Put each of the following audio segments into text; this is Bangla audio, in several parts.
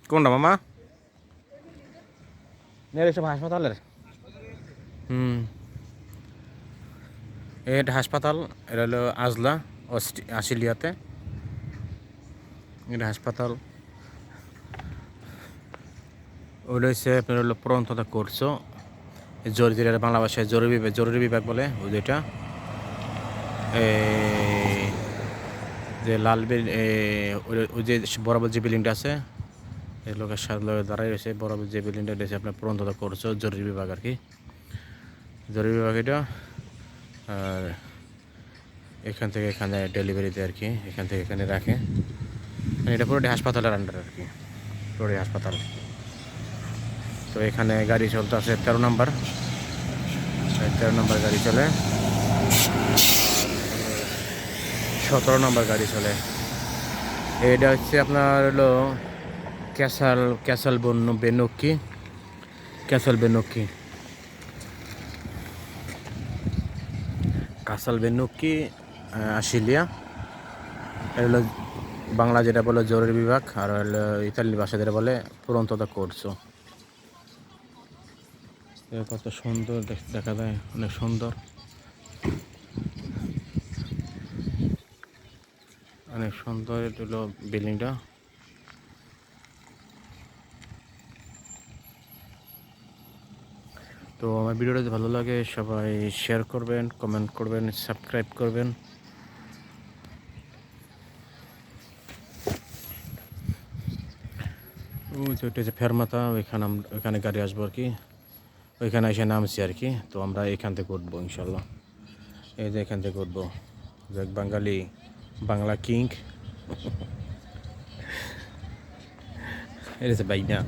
কোনটা মামা নেই সব হাসপাতালের এটা হাসপাতাল এটা হলো আজলা আশিলিয়াতে এটা হাসপাতাল ওইটা হচ্ছে আপনার হলো প্রন্ততা করছো যেটা বাংলা ভাষায় জরুরি বিভাগ বলে ওই যেটা যে লাল ওই যে বরাবর যে বিল্ডিংটা আছে এই লোকের সাথে দাঁড়াই রয়েছে বরাবর যে বিল্ডিংটা রয়েছে আপনার প্রন্ততা করছো জরুরি বিভাগ আর কি জরুরি বিভাগ এটা আর এখান থেকে এখানে ডেলিভারিতে আর কি এখান থেকে এখানে রাখে এটা পুরোটি হাসপাতালের আন্ডার আর কি পুরোটি হাসপাতাল তো এখানে গাড়ি চলতে আছে 13 নম্বর গাড়ি চলে 17 নম্বর গাড়ি চলে এটা হচ্ছে আপনার হলো ক্যাসাল বেনুক্কি আশিলিয়া এটা হলো বাংলা যেটা বলে জরুরি বিভাগ আর হলো ইতালি ভাষা যেটা বলে পুরন্ততা করছো কত সুন্দর দেখা যায় অনেক সুন্দর এটা হলো বিল্ডিংটা তো আমার ভিডিওটা যদি ভালো লাগে সবাই শেয়ার করবেন কমেন্ট করবেন সাবস্ক্রাইব করবেন ওইটা যে ফেরমাতা ওইখানে গাড়ি আসবো আর কি ওইখানে এসে নামছি আর কি তো আমরা এখান থেকে উঠবো ইনশাল্লাহ এই যে এখান থেকে উঠবো বাঙালি বাংলা কিং এটা হচ্ছে বাইক না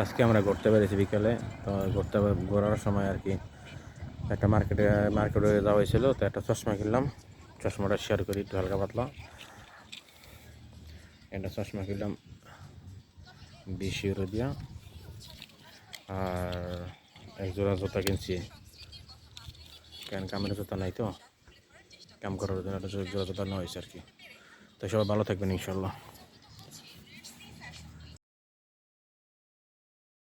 আজকে আমরা ঘুরতে পেরেছি বিকালে তো ঘোরার সময় আর কি একটা মার্কেটে যাওয়া হয়েছিল তো একটা চশমা কিনলাম চশমাটা শেয়ার করি একটু হালকা পাতলা একটা চশমা কিনলাম 20 ইউরো দিয়া আর এক জোড়া জুতা কিনছি কেন কামের জুতা নাই তো কাম করার জন্য একটা জোড়া জুতা নেওয়া হয়েছে আর কি তো সবাই ভালো থাকবেন ইনশাল্লাহ।